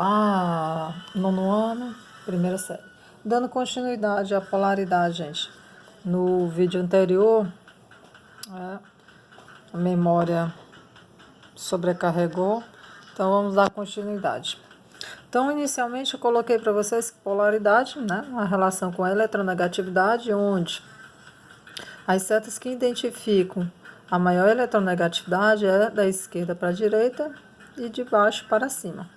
Olá, nono ano, primeira série. Dando continuidade à polaridade, gente. No vídeo anterior, a memória sobrecarregou, então vamos dar continuidade. Então, inicialmente, eu coloquei para vocês que polaridade, né, uma relação com a eletronegatividade, onde as setas que identificam a maior eletronegatividade é da esquerda para a direita e de baixo para cima.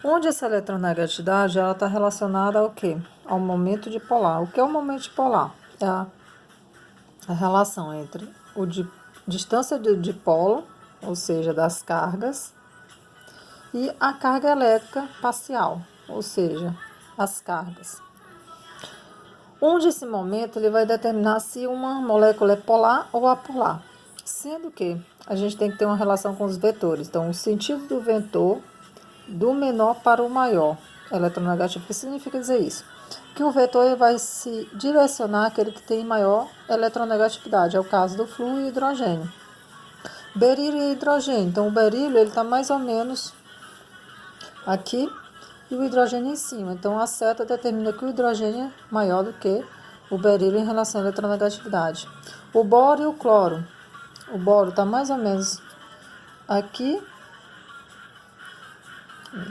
Onde essa eletronegatividade ela está relacionada ao quê? Ao momento dipolar. O que é o momento dipolar? É a relação entre distância do dipolo, ou seja, das cargas, e a carga elétrica parcial, ou seja, as cargas. Onde esse momento ele vai determinar se uma molécula é polar ou apolar. Sendo que a gente tem que ter uma relação com os vetores. Então, o sentido do vetor do menor para o maior eletronegativo. O que significa dizer isso? Que o vetor vai se direcionar àquele que tem maior eletronegatividade. É o caso do flúor e hidrogênio. Berílio e hidrogênio. Então, o berílio está mais ou menos aqui e o hidrogênio em cima. Então, a seta determina que o hidrogênio é maior do que o berílio em relação à eletronegatividade. O boro e o cloro. O boro está mais ou menos aqui.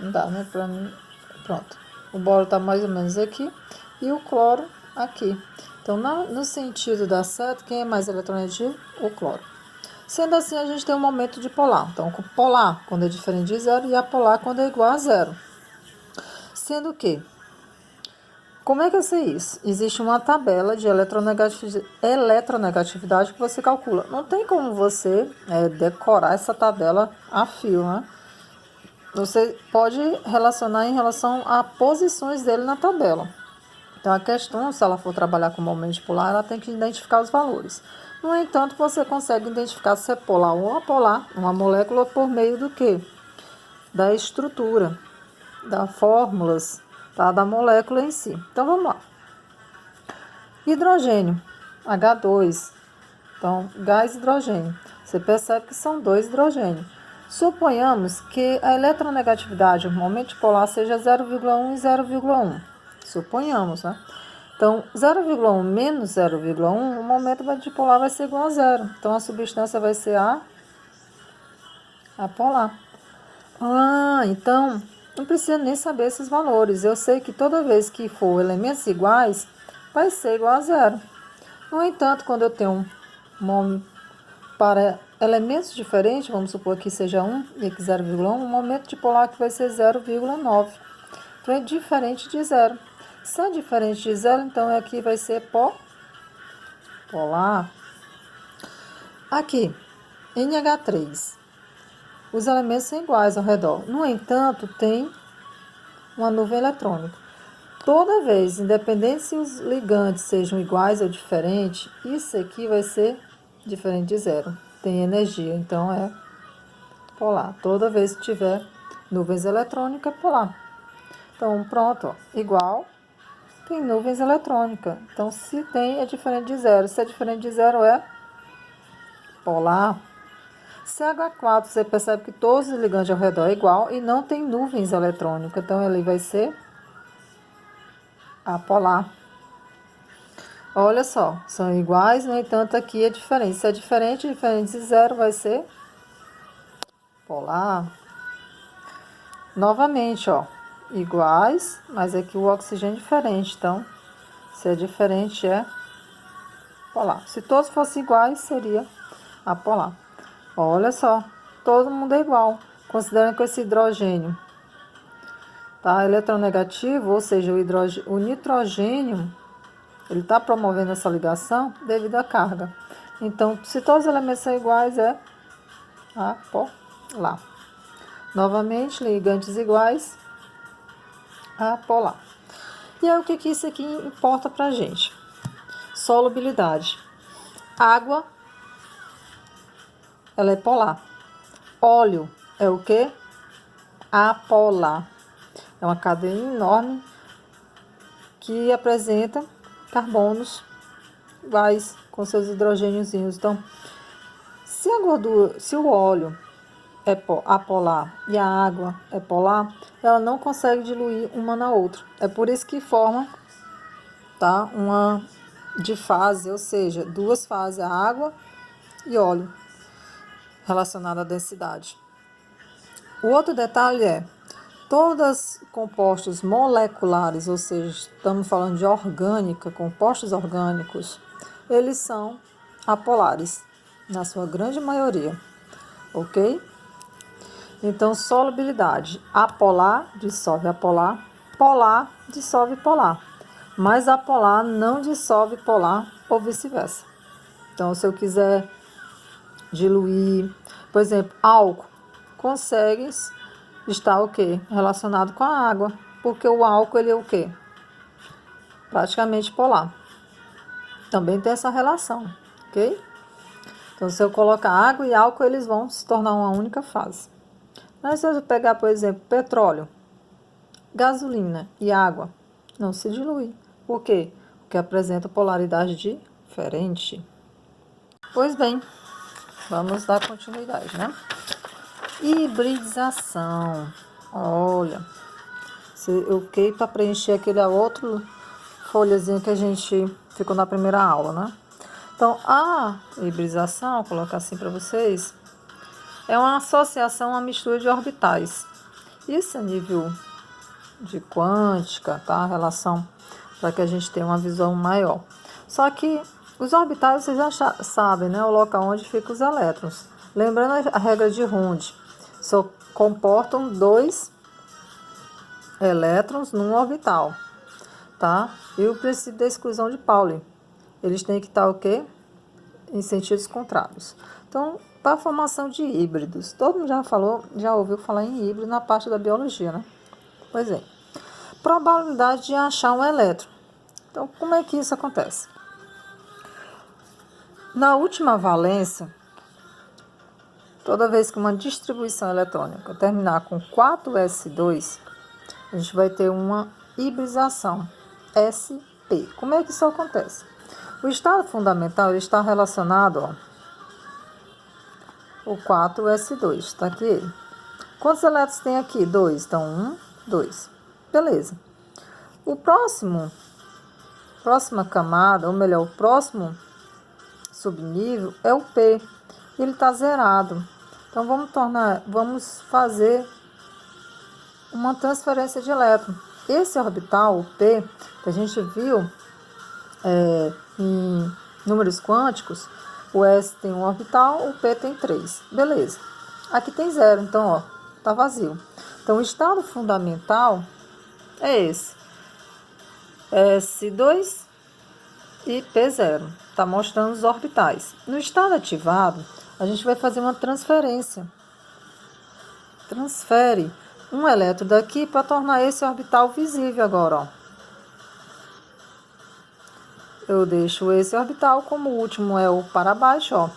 Não dá, né? Pra mim. Pronto. O boro está mais ou menos aqui e o cloro aqui. Então, no sentido da seta, quem é mais eletronegativo? O cloro. Sendo assim, a gente tem um momento dipolar. Então, polar quando é diferente de zero e apolar quando é igual a zero. Sendo que, como é que eu sei isso? Existe uma tabela de eletronegatividade que você calcula. Não tem como você decorar essa tabela a fio, né? Você pode relacionar em relação a posições dele na tabela. Então, a questão, se ela for trabalhar com momento dipolar, ela tem que identificar os valores. No entanto, você consegue identificar se é polar ou apolar uma molécula por meio do quê? Da estrutura, das fórmulas, tá? Da molécula em si. Então, vamos lá. Hidrogênio, H2. Então, gás hidrogênio. Você percebe que são dois hidrogênios. Suponhamos que a eletronegatividade, o momento dipolar, seja 0,1 e 0,1. Suponhamos, né? Então, 0,1 menos 0,1, o momento dipolar vai ser igual a zero. Então, a substância vai ser apolar. Então, não precisa nem saber esses valores. Eu sei que toda vez que for elementos iguais, vai ser igual a zero. No entanto, quando eu tenho para elementos diferentes, vamos supor que seja 1 e aqui 0,1, o momento dipolar que vai ser 0,9. Então, é diferente de zero. Se é diferente de zero, então aqui vai ser polar. Aqui, NH3. Os elementos são iguais ao redor. No entanto, tem uma nuvem eletrônica. Toda vez, independente se os ligantes sejam iguais ou diferentes, isso aqui vai ser diferente de zero. Tem energia, então é polar. Toda vez que tiver nuvens eletrônicas, é polar. Então, pronto, ó, igual, tem nuvens eletrônicas. Então, se tem, é diferente de zero. Se é diferente de zero, é polar. CH4, você percebe que todos os ligantes ao redor é igual e não tem nuvens eletrônicas. Então, ele vai ser apolar. Olha só, são iguais, no entanto, aqui é diferente. Se é diferente de zero, vai ser polar. Novamente, ó, iguais, mas aqui o oxigênio é diferente. Então, se é diferente, é polar. Se todos fossem iguais, seria apolar. Olha só, todo mundo é igual. Considerando que esse hidrogênio tá eletronegativo, ou seja, o nitrogênio, ele está promovendo essa ligação devido à carga. Então, se todos os elementos são iguais, é apolar. Novamente, ligantes iguais, apolar. E aí, o que isso aqui importa para a gente? Solubilidade. Água, ela é polar. Óleo é o quê? Apolar. É uma cadeia enorme que apresenta carbonos iguais com seus hidrogêniozinhos. Então, se o óleo apolar e a água é polar, ela não consegue diluir uma na outra. É por isso que forma, tá, uma difase, ou seja, duas fases, a água e óleo, relacionada à densidade. O outro detalhe é, todos compostos moleculares, ou seja, estamos falando de orgânica, compostos orgânicos, eles são apolares, na sua grande maioria, ok? Então, solubilidade, apolar dissolve apolar, polar dissolve polar, mas apolar não dissolve polar ou vice-versa. Então, se eu quiser diluir, por exemplo, álcool, consegue estar o quê? Relacionado com a água, porque o álcool ele é o quê? Praticamente polar. Também tem essa relação, ok? Então, se eu colocar água e álcool, eles vão se tornar uma única fase. Mas se eu pegar, por exemplo, petróleo, gasolina e água, não se dilui. Por quê? Porque apresenta polaridade diferente. Pois bem, vamos dar continuidade, né? Hibridização. Olha, eu fiquei para preencher aquele outro folhazinho que a gente ficou na primeira aula, né? Então, a hibridização, vou colocar assim para vocês, é uma associação, uma mistura de orbitais. Isso a nível de quântica, tá? A relação para que a gente tenha uma visão maior. Só que os orbitais, vocês já sabem, né? O local onde ficam os elétrons. Lembrando a regra de Hund, só comportam 2 elétrons num orbital, tá? E o princípio da exclusão de Pauli. Eles têm que estar o quê? Em sentidos contrários. Então, para a formação de híbridos, todo mundo já ouviu falar em híbrido na parte da biologia, né? Pois é. Probabilidade de achar um elétron. Então, como é que isso acontece? Na última valência, toda vez que uma distribuição eletrônica terminar com 4s2, a gente vai ter uma hibridização, sp. Como é que isso acontece? O estado fundamental está relacionado, ó, o 4s2, está aqui ele. Quantos elétrons tem aqui? 2. Então, 1, 2. Beleza. O próxima camada, ou melhor, o próximo subnível é o P. Ele está zerado. Então, vamos fazer uma transferência de elétron. Esse orbital, o P, que a gente viu em números quânticos, o S tem um orbital, o P tem 3. Beleza. Aqui tem 0, então, ó, tá vazio. Então, o estado fundamental é esse. S2 e P0. Tá mostrando os orbitais. No estado ativado, a gente vai fazer uma transferência. Transfere um elétron daqui para tornar esse orbital visível agora, ó. Eu deixo esse orbital, como o último é o para baixo, ó.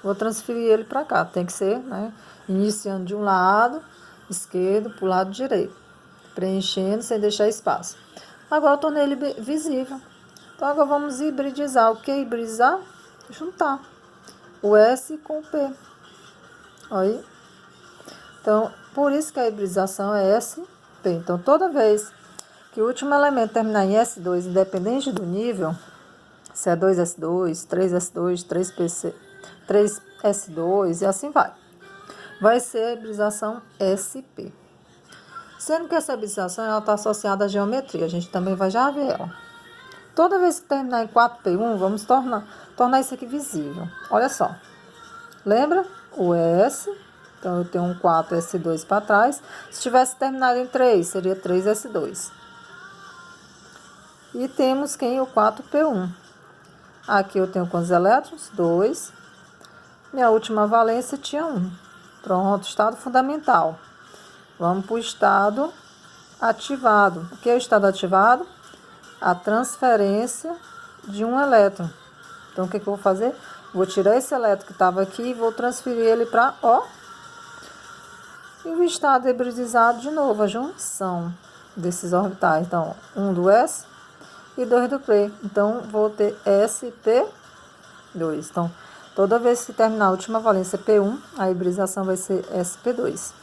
Vou transferir ele para cá. Tem que ser, né? Iniciando de um lado esquerdo para o lado direito. Preenchendo sem deixar espaço. Agora eu tornei ele visível. Então agora vamos hibridizar. O que é hibridizar? Juntar o S com o P. Aí. Então, por isso que a hibridização é SP. Então, toda vez que o último elemento terminar em S2, independente do nível, se é 2S2, 3S2, 3S2 e assim vai ser a hibridização SP. Sendo que essa hibridização está associada à geometria, a gente também vai já ver ela. Toda vez que terminar em 4P1, vamos tornar isso aqui visível. Olha só. Lembra? O S, então eu tenho um 4S2 para trás. Se tivesse terminado em 3, seria 3S2. E temos quem? O 4P1. Aqui eu tenho quantos elétrons? 2. Minha última valência tinha 1. Pronto, estado fundamental. Vamos para o estado ativado. O que é o estado ativado? A transferência de um elétron. Então, o que eu vou fazer? Vou tirar esse elétron que estava aqui e vou transferir ele para O. E o estado hibridizado de novo, a junção desses orbitais. Então, 1 do S e 2 do P. Então, vou ter SP2. Então, Toda vez que terminar a última valência P1, a hibridização vai ser sp2.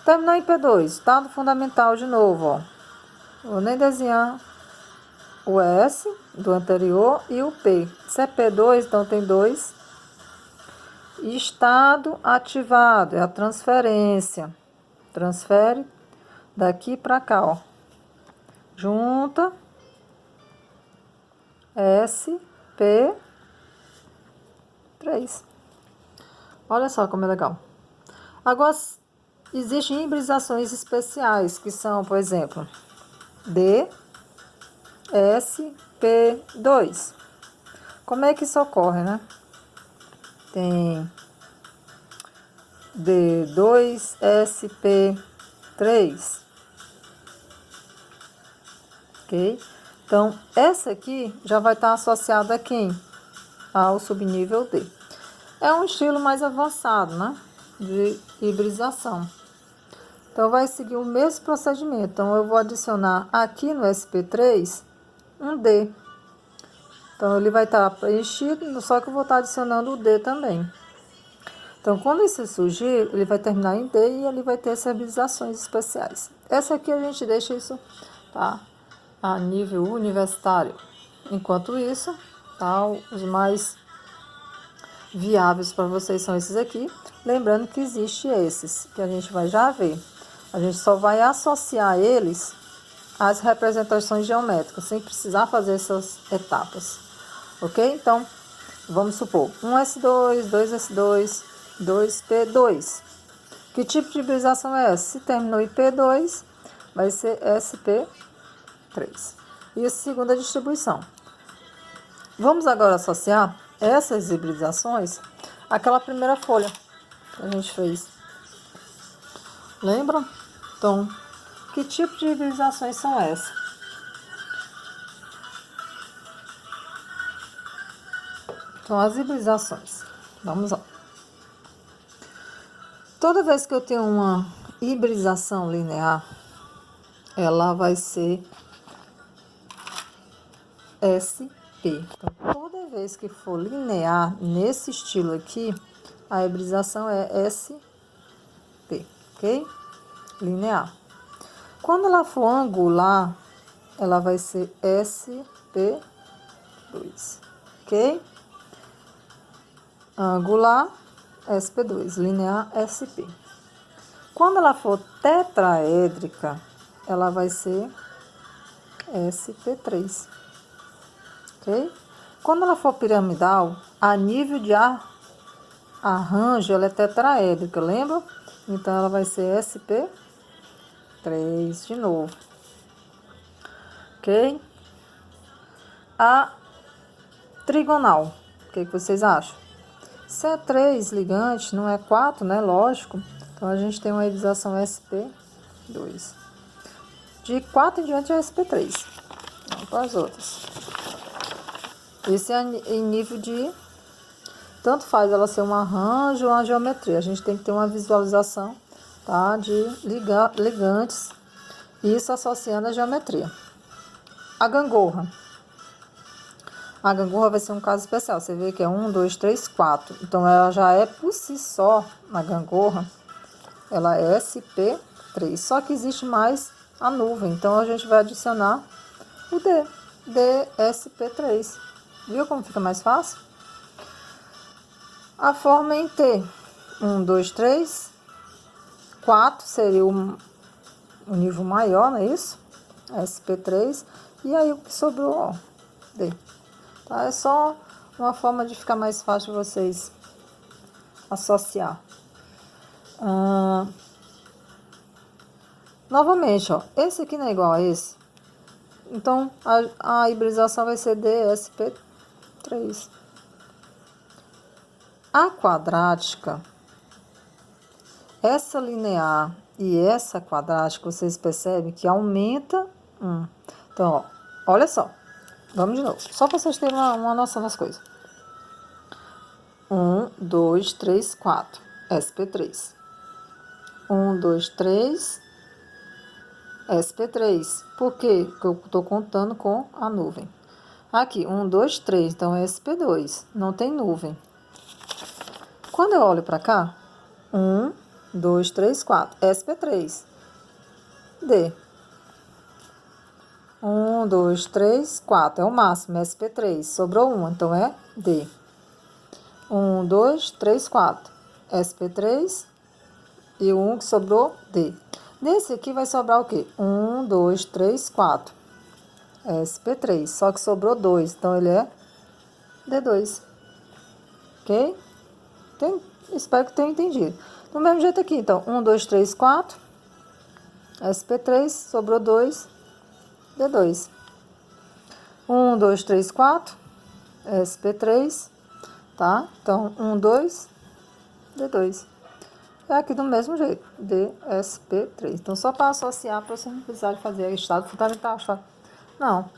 Terminou em P2, estado fundamental de novo, ó. Vou nem desenhar o S do anterior e o P. Se é P2, então tem 2. Estado ativado, é a transferência. Transfere daqui para cá, ó. Junta SP3. Olha só como é legal. Agora, existem hibridizações especiais, que são, por exemplo, DSP2. Como é que isso ocorre, né? Tem D2SP3. Ok? Então, essa aqui já vai estar associada a quem? Ao subnível D. É um estilo mais avançado, né? De hibridização. Então, vai seguir o mesmo procedimento. Então, eu vou adicionar aqui no SP3 um D. Então, ele vai estar preenchido, só que eu vou estar adicionando o D também. Então, quando isso surgir, ele vai terminar em D e ele vai ter essas hibridizações especiais. Essa aqui a gente deixa isso, tá, a nível universitário. Enquanto isso, tá, os mais viáveis para vocês são esses aqui. Lembrando que existe esses, que a gente vai já ver. A gente só vai associar eles às representações geométricas, sem precisar fazer essas etapas. Ok? Então, vamos supor, 1S2, 2S2, 2P2. Que tipo de hibridização é essa? Se terminou em P2, vai ser SP3. E a segunda distribuição. Vamos agora associar essas hibridizações àquela primeira folha que a gente fez. Lembram? Então, que tipo de hibridizações são essas? Então, as hibridizações. Vamos lá. Toda vez que eu tenho uma hibridização linear, ela vai ser SP. Então, toda vez que for linear nesse estilo aqui, a hibridização é SP, ok? Linear. Quando ela for angular, ela vai ser SP2, ok? Angular, SP2, linear, SP. Quando ela for tetraédrica, ela vai ser SP3, ok? Quando ela for piramidal, a nível de arranjo, ela é tetraédrica, lembra? Então, ela vai ser SP3 de novo, ok? A trigonal, o que vocês acham? Se é 3 ligantes, não é 4, né? Lógico. Então, a gente tem uma hibridização SP2. De 4 em diante é SP3. Vamos para as outras. Esse é em nível de... Tanto faz ela ser um arranjo ou uma geometria. A gente tem que ter uma visualização, tá, de ligantes. Isso associando a geometria. A gangorra. A gangorra vai ser um caso especial. Você vê que é 1, 2, 3, 4. Então, ela já é por si só, na gangorra, ela é SP3. Só que existe mais a nuvem. Então, a gente vai adicionar o D. DSP3. Viu como fica mais fácil? A forma em T. 1, 2, 3. 4 seria o nível maior, não é isso? SP3. E aí, o que sobrou, ó, D. Tá? É só uma forma de ficar mais fácil de vocês associar. Novamente, ó, esse aqui não é igual a esse. Então, a hibridização vai ser DSP3. A quadrática, essa linear e essa quadrática, vocês percebem que aumenta 1. Então, ó, olha só. Vamos de novo, só para vocês terem uma noção das coisas. 1, 2, 3, 4. SP3. 1, 2, 3. SP3. Por quê? Porque eu estou contando com a nuvem. Aqui, 1, 2, 3, então é sp2, não tem nuvem. Quando eu olho para cá, 1, 2, 3, 4, sp3, D. 1, 2, 3, 4, é o máximo, sp3, sobrou 1, então é D. 1, 2, 3, 4, sp3 e o 1 que sobrou, D. Nesse aqui vai sobrar o quê? 1, 2, 3, 4, sp3, só que sobrou 2, então ele é D2, ok? Espero que tenha entendido. Do mesmo jeito aqui, então, 1, 2, 3, 4, sp3, sobrou 2, D2. 1, 2, 3, 4, sp3, tá? Então, 1, 2, D2. É aqui do mesmo jeito, DSP3. Então, só para associar, para você não precisar de fazer estado fundamental. Não,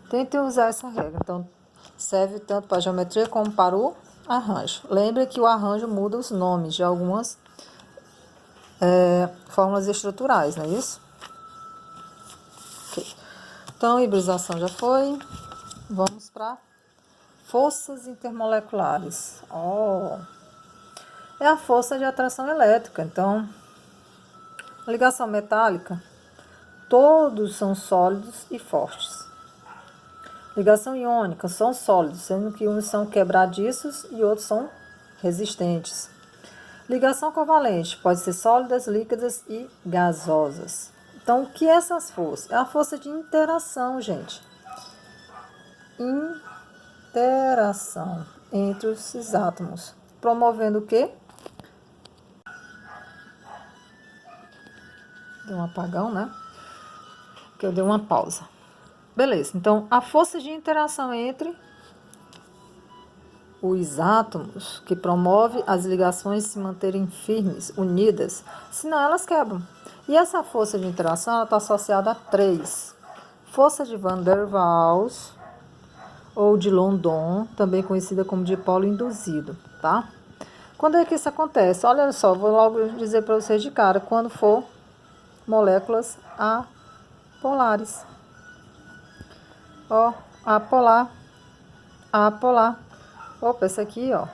tente usar essa regra. Então, serve tanto para a geometria como para o arranjo. Lembre que o arranjo muda os nomes de algumas fórmulas estruturais, não é isso? Okay. Então, hibridação já foi. Vamos para forças intermoleculares. É a força de atração elétrica. Então, ligação metálica, todos são sólidos e fortes. Ligação iônica, são sólidos, sendo que uns são quebradiços e outros são resistentes. Ligação covalente, pode ser sólidas, líquidas e gasosas. Então, o que é essas forças? É a força de interação, gente. Interação entre esses átomos. Promovendo o quê? Deu um apagão, né? Que eu dei uma pausa. Beleza, então a força de interação entre os átomos que promove as ligações se manterem firmes, unidas, senão elas quebram. E essa força de interação está associada a 3. Força de Van der Waals ou de London, também conhecida como dipolo induzido, tá? Quando é que isso acontece? Olha só, vou logo dizer para vocês de cara, quando for moléculas apolares. Ó, apolar, apolar. Opa, essa aqui, ó.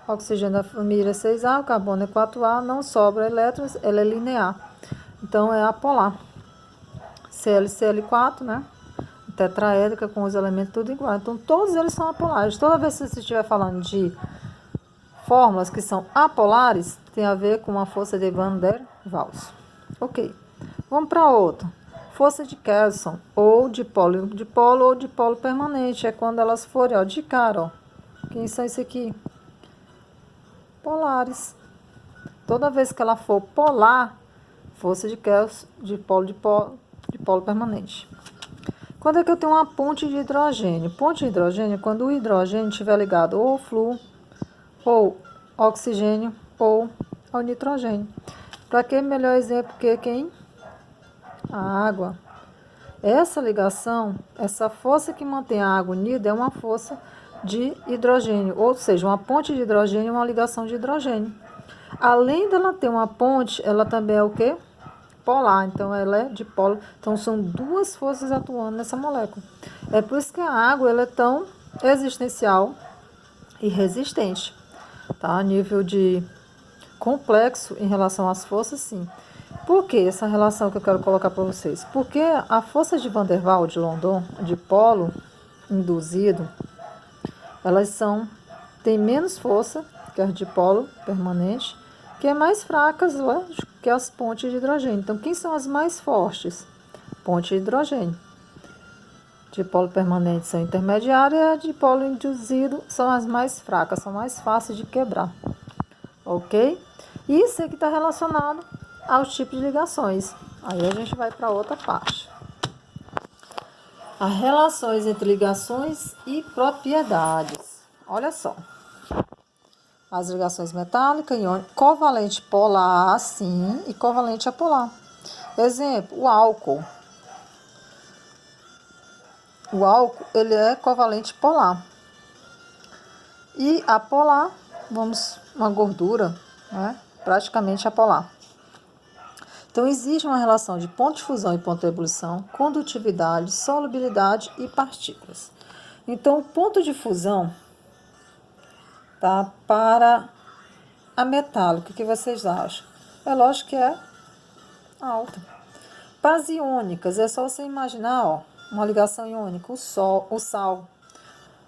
Oxigênio da família 6A, o carbono é 4A, não sobra elétrons, ela é linear. Então, é apolar. ClCl4, né? Tetraédrica com os elementos tudo igual. Então, todos eles são apolares. Toda vez que você estiver falando de fórmulas que são apolares, tem a ver com a força de Van der Waals. Ok. Vamos para outra. Força de Kelvin, ou dipolo ou dipolo permanente. É quando elas forem, ó, de cara, ó. Quem são isso aqui? Polares. Toda vez que ela for polar, força de Kelvin, dipolo permanente. Quando é que eu tenho uma ponte de hidrogênio? Ponte de hidrogênio é quando o hidrogênio estiver ligado ou ao flúor, ou oxigênio, ou ao nitrogênio. Para que melhor exemplo que quem? A água. Essa ligação, essa força que mantém a água unida é uma força de hidrogênio, ou seja, uma ponte de hidrogênio é uma ligação de hidrogênio. Além dela ter uma ponte, ela também é o quê? Polar, então ela é dipolo. Então são duas forças atuando nessa molécula. É por isso que a água ela é tão existencial e resistente, tá? A nível de complexo em relação às forças, sim. Por que essa relação que eu quero colocar para vocês? Porque a força de Van der Waals, de London, de polo induzido, elas têm menos força que as de polo permanente, que é mais fracas, lógico, que as pontes de hidrogênio. Então, quem são as mais fortes? Ponte de hidrogênio. De polo permanente são intermediárias, de polo induzido são as mais fracas, são mais fáceis de quebrar. Ok? Isso aqui está relacionado aos tipos de ligações. Aí a gente vai para outra parte. As relações entre ligações e propriedades. Olha só. As ligações metálica, iônica, covalente polar, sim, e covalente apolar. Exemplo, o álcool. O álcool, ele é covalente polar. E apolar, uma gordura, né, praticamente apolar. Então, existe uma relação de ponto de fusão e ponto de ebulição, condutividade, solubilidade e partículas. Então, o ponto de fusão, tá, para a metálica, o que vocês acham? É lógico que é alta. Para as iônicas, é só você imaginar, ó, uma ligação iônica, o sal.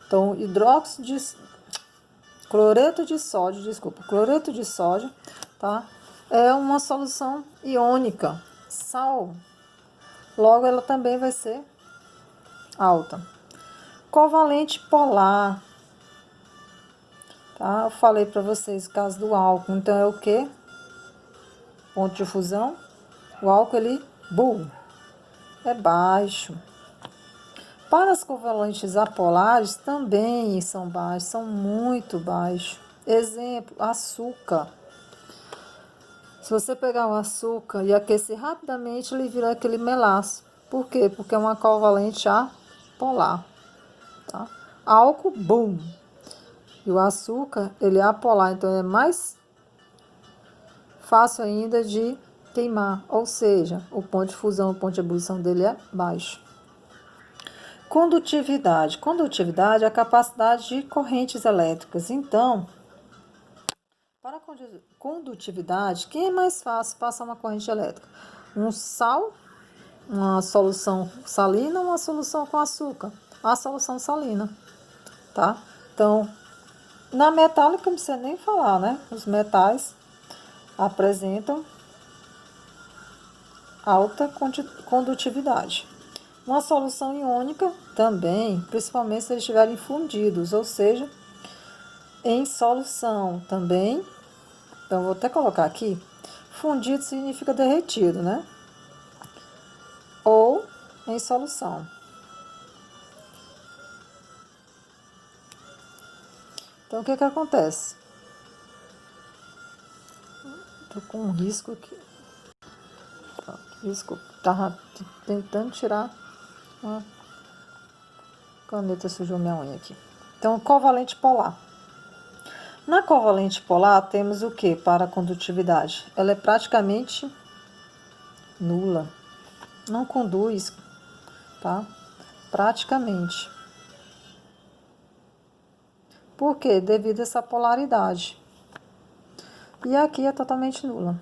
Então, cloreto de sódio, tá? É uma solução iônica. Sal, logo ela também vai ser alta. Covalente polar, tá? Eu falei para vocês o caso do álcool. Então é o quê? Ponto de fusão. O álcool ele, é baixo. Para as covalentes apolares também são baixos, são muito baixos. Exemplo, açúcar. Se você pegar o açúcar e aquecer rapidamente, ele vira aquele melaço. Por quê? Porque é uma covalente apolar. Tá? Álcool, E o açúcar, ele é apolar, então é mais fácil ainda de queimar. Ou seja, o ponto de fusão, o ponto de ebulição dele é baixo. Condutividade. Condutividade é a capacidade de correntes elétricas. Então, para a condutividade, quem é mais fácil passar uma corrente elétrica? Um sal, uma solução salina ou uma solução com açúcar? A solução salina, tá? Então, na metálica não precisa nem falar, né? Os metais apresentam alta condutividade. Uma solução iônica também, principalmente se eles estiverem fundidos, ou seja, em solução também. Então, vou até colocar aqui. Fundido significa derretido, né? Ou em solução. Então, o que que acontece? Tô com um risco aqui. Risco. Tava tentando tirar uma caneta, sujou minha unha aqui. Então, covalente polar. Na covalente polar, temos o que para a condutividade? Ela é praticamente nula. Não conduz, tá? Praticamente. Por quê? Devido a essa polaridade. E aqui é totalmente nula.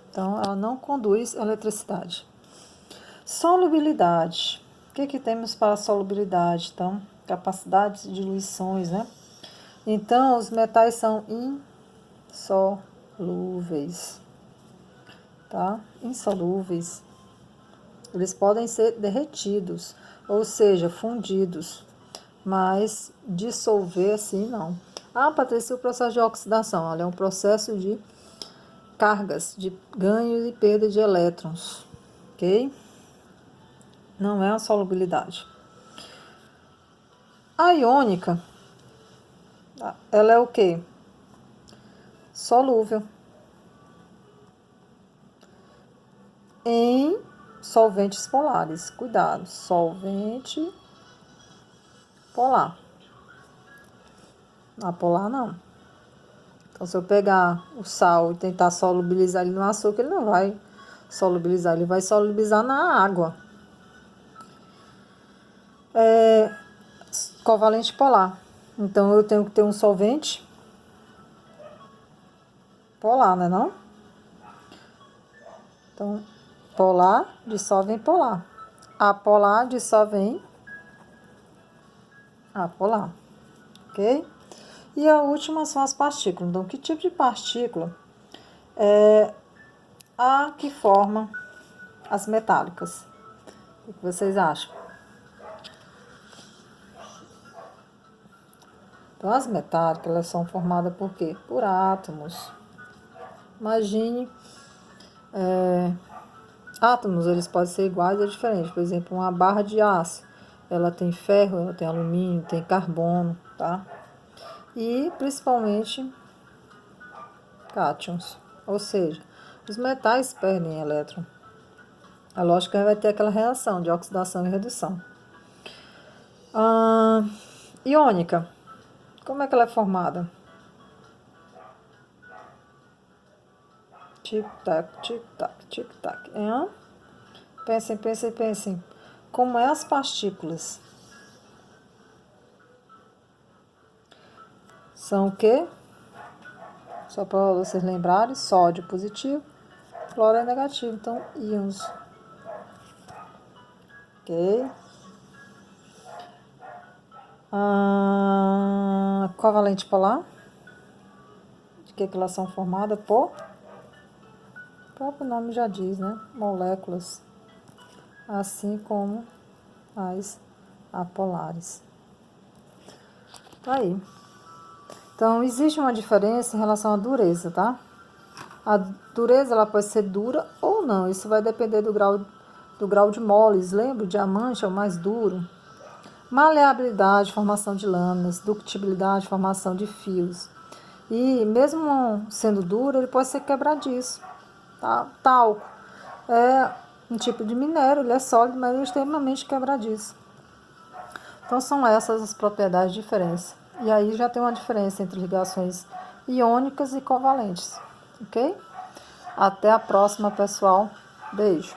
Então, ela não conduz eletricidade. Solubilidade. O que temos para a solubilidade? Então, capacidade de diluições, né? Então, os metais são insolúveis, tá? Insolúveis. Eles podem ser derretidos, ou seja, fundidos, mas dissolver assim não. Ah, Patrícia, o processo de oxidação, olha, é um processo de cargas, de ganho e perda de elétrons, ok? Não é a solubilidade. A iônica, ela é o quê? Solúvel em solventes polares. Cuidado, solvente polar. Apolar não. Então, se eu pegar o sal e tentar solubilizar ele no açúcar, ele não vai solubilizar, ele vai solubilizar na água. Covalente polar. Então, eu tenho que ter um solvente polar, né não? Então, polar dissolve em polar. Apolar dissolve em apolar. Ok? E a última são as partículas. Então, que tipo de partícula é a que forma as metálicas? O que vocês acham? Então, as metálicas, elas são formadas por quê? Por átomos. Imagine, átomos, eles podem ser iguais ou diferentes. Por exemplo, uma barra de aço, ela tem ferro, ela tem alumínio, tem carbono, tá? E, principalmente, cátions. Ou seja, os metais perdem elétron. A lógica vai ter aquela reação de oxidação e redução. Iônica. Como é que ela é formada? Tic-tac, tic-tac, tic-tac. Pensem, pensem, pensem. Como é as partículas? São o quê? Só para vocês lembrarem, sódio positivo, cloro negativo. Então, íons. Ok? Covalente polar. De que elas são formadas por? O próprio nome já diz, né? Moléculas. Assim como as apolares. Tá aí. Então, existe uma diferença em relação à dureza, tá? A dureza ela pode ser dura ou não. Isso vai depender do grau de moles. Lembra? O diamante é o mais duro. Maleabilidade, formação de lâminas. Ductibilidade, formação de fios. E mesmo sendo duro, ele pode ser quebradiço. Tá? Talco é um tipo de minério, ele é sólido, mas ele é extremamente quebradiço. Então, são essas as propriedades de diferença. E aí já tem uma diferença entre ligações iônicas e covalentes, ok? Até a próxima, pessoal. Beijo.